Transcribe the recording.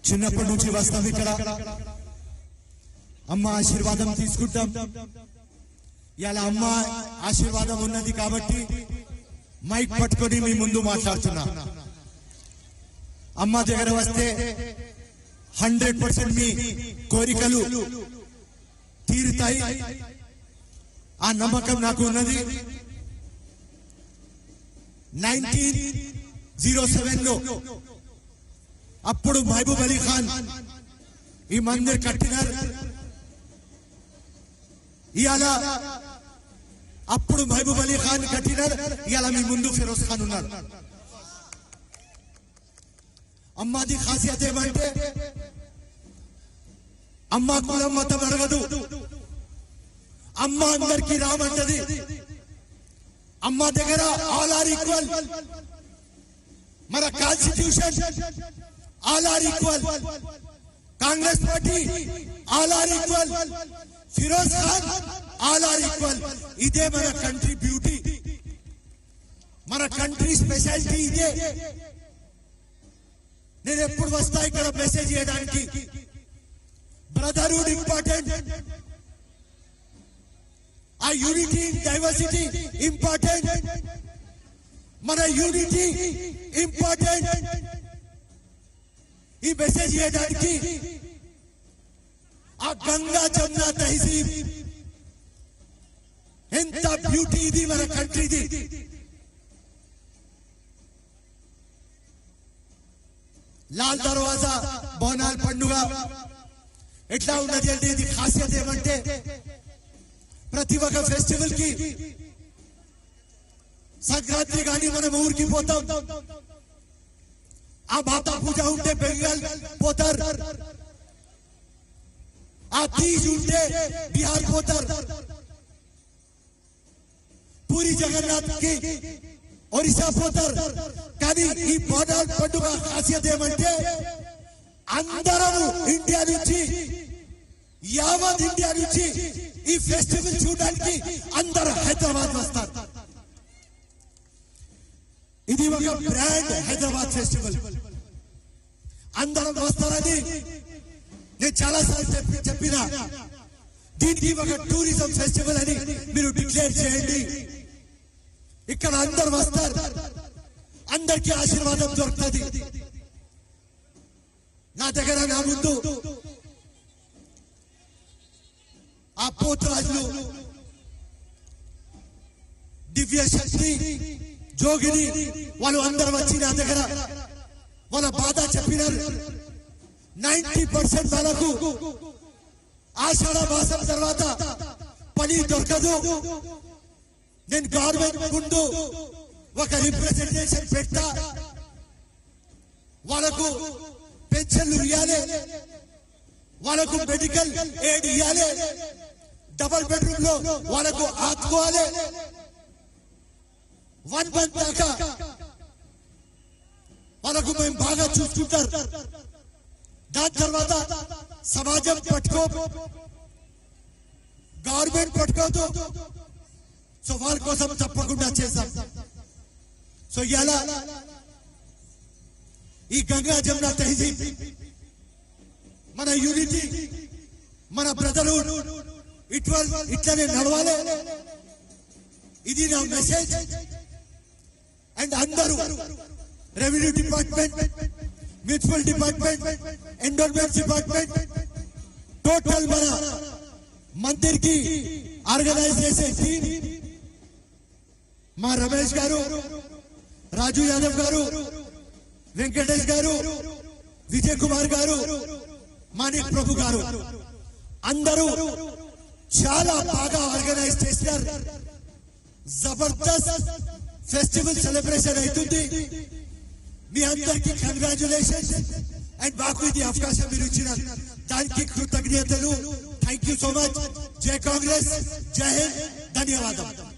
చిన్నప్పటి నుంచి వస్తాం ఇక్కడ అమ్మ ఆశీర్వాదం తీసుకుంటాం. ఇలా అమ్మ ఆశీర్వాదం ఉన్నది కాబట్టి మైక్ పట్టుకొని మీ ముందు మాట్లాడుతున్నా. అమ్మ దగ్గర వస్తే 100% మీ కోరికలు తీరుతాయి. ఆ నమ్మకం నాకు ఉన్నది. 1907లో అప్పుడు మహబూబ్ అలీ ఖాన్ ఈ మందిర్ కట్టినారు. ఇవాళ అప్పుడు మహబూబ్ అలీ ఖాన్ కట్టినారు. ఇవాళ మీ ముందు ఫిరోజ్ ఖాన్ ఉన్నారు. అమ్మాది ఖాసియత ఏమంటే అమ్మ కులం మతం అడగదు. అమ్మ అందరికీ రామంటది. అమ్మ దగ్గర ఆల్ ఆర్ ఈక్వల్. మన constitution all are equal. Congress party all are equal. Firoz Khan all are equal. ఇదే మన కంట్రీ బ్యూటీ, మన కంట్రీ స్పెషాలిటీ ఇదే. నేను ఎప్పుడు వస్తా ఇక్కడ మెసేజ్ చేయడానికి. బ్రదర్హుడ్ ఇంపార్టెంట్, ఆ యూనిటీ డైవర్సిటీ ఇంపార్టెంట్, మన యూనిటీ ఇంపార్టెంట్. ఈ మెసేజ్ చేయడానికి ఆ గంగా జమున తహజీబ్ ఎంత బ్యూటీ ఇది మన కంట్రీది. లాల్ దర్వాజా బోనాల్ పండుగ ఎట్లా ఉన్నది అంటే ఇది ఖాసియత ఏమంటే ప్రతి ఒక్క ఫెస్టివల్ కి సంక్రాంతి కానీ మనం ఊరికి పోతాం. ఆ మాతా పూజ ఉంటే బెంగాల్ పోతారు. ఆ తీజ్ ఉంటే బిహార్ పోతారు. పూరి జగన్నాథ్ కి ఒరిస్సా పోతారు. కానీ ఈ బోనాల్ పండుగ ఖాసియత ఏమంటే అందరము ఇండియా నుంచి, యావత్ ఇండియా నుంచి ఈ ఫెస్టివల్ చూడడానికి అందరూ హైదరాబాద్ వస్తారు. ఇది ఒక బ్రాండ్ హైదరాబాద్ ఫెస్టివల్. అందరం వస్తారని నేను చాలా సార్లు చెప్పిన. దీనికి ఒక టూరిజం ఫెస్టివల్ అని మీరు డిక్లేర్ చేయండి. ఇక్కడ అందరు వస్తారు, అందరికీ ఆశీర్వాదం దొరుకుతుంది. నా దగ్గర నా ముందు ఆ పోతురాజులు, దివ్య శక్తి, జోగిని వాళ్ళు అందరూ వచ్చి నా దగ్గర వాళ్ళ బాధ చెప్పినారు. 90% వాళ్ళకు ఆషాఢ మాసం తర్వాత పని దొరకదు. నేను గవర్నమెంట్ ముందు ఒక రిప్రజెంటేషన్ పెట్టా. వాళ్ళకు పెన్షన్లు ఇవ్వాలి, వాళ్ళకు మెడికల్ ఎయిడ్ ఇవ్వాలి, డబుల్ బెడ్రూమ్ లో వాళ్ళకు ఆదుకోవాలి. 1 month దాకా వాళ్ళకు మేము బాగా చూసుకుంటారు. దాని తర్వాత సమాజం పట్టుకో, గవర్నమెంట్ పట్టుకోదు. సో వాళ్ళ కోసం తప్పకుండా చేశాం. సో ఇలా ఈ గంగా జమున తహజీబ్ మన యూనిటీ, మన బ్రదర్హుడ్ ఇట్లనే నడవాలి. ఇది నా మెసేజ్. అండ్ అందరూ revenue department, municipal department, endowment department total మన मंदिर की ఆర్గనైజేషన్ టీమ్ మా రమేష్ గారు, రాజు యాదవ్ గారు, వెంకటేష్ గారు, విజయ్ కుమార్ గారు, మాణిక్ ప్రభు గారు అందరూ చాలా బాగా ఆర్గనైజ్ చేశారు. జబర్దస్త్ ఫెస్టివల్ సెలబ్రేషన్ అవుతుంది. మీ అందరికీ కంగ్రాచులేషన్స్. అండ్ మాకు ఇది అవకాశం మీరు ఇచ్చిన దానికి కృతజ్ఞతలు. Thank you so much. జై కాంగ్రెస్, జై హింద్, ధన్యవాదాలు.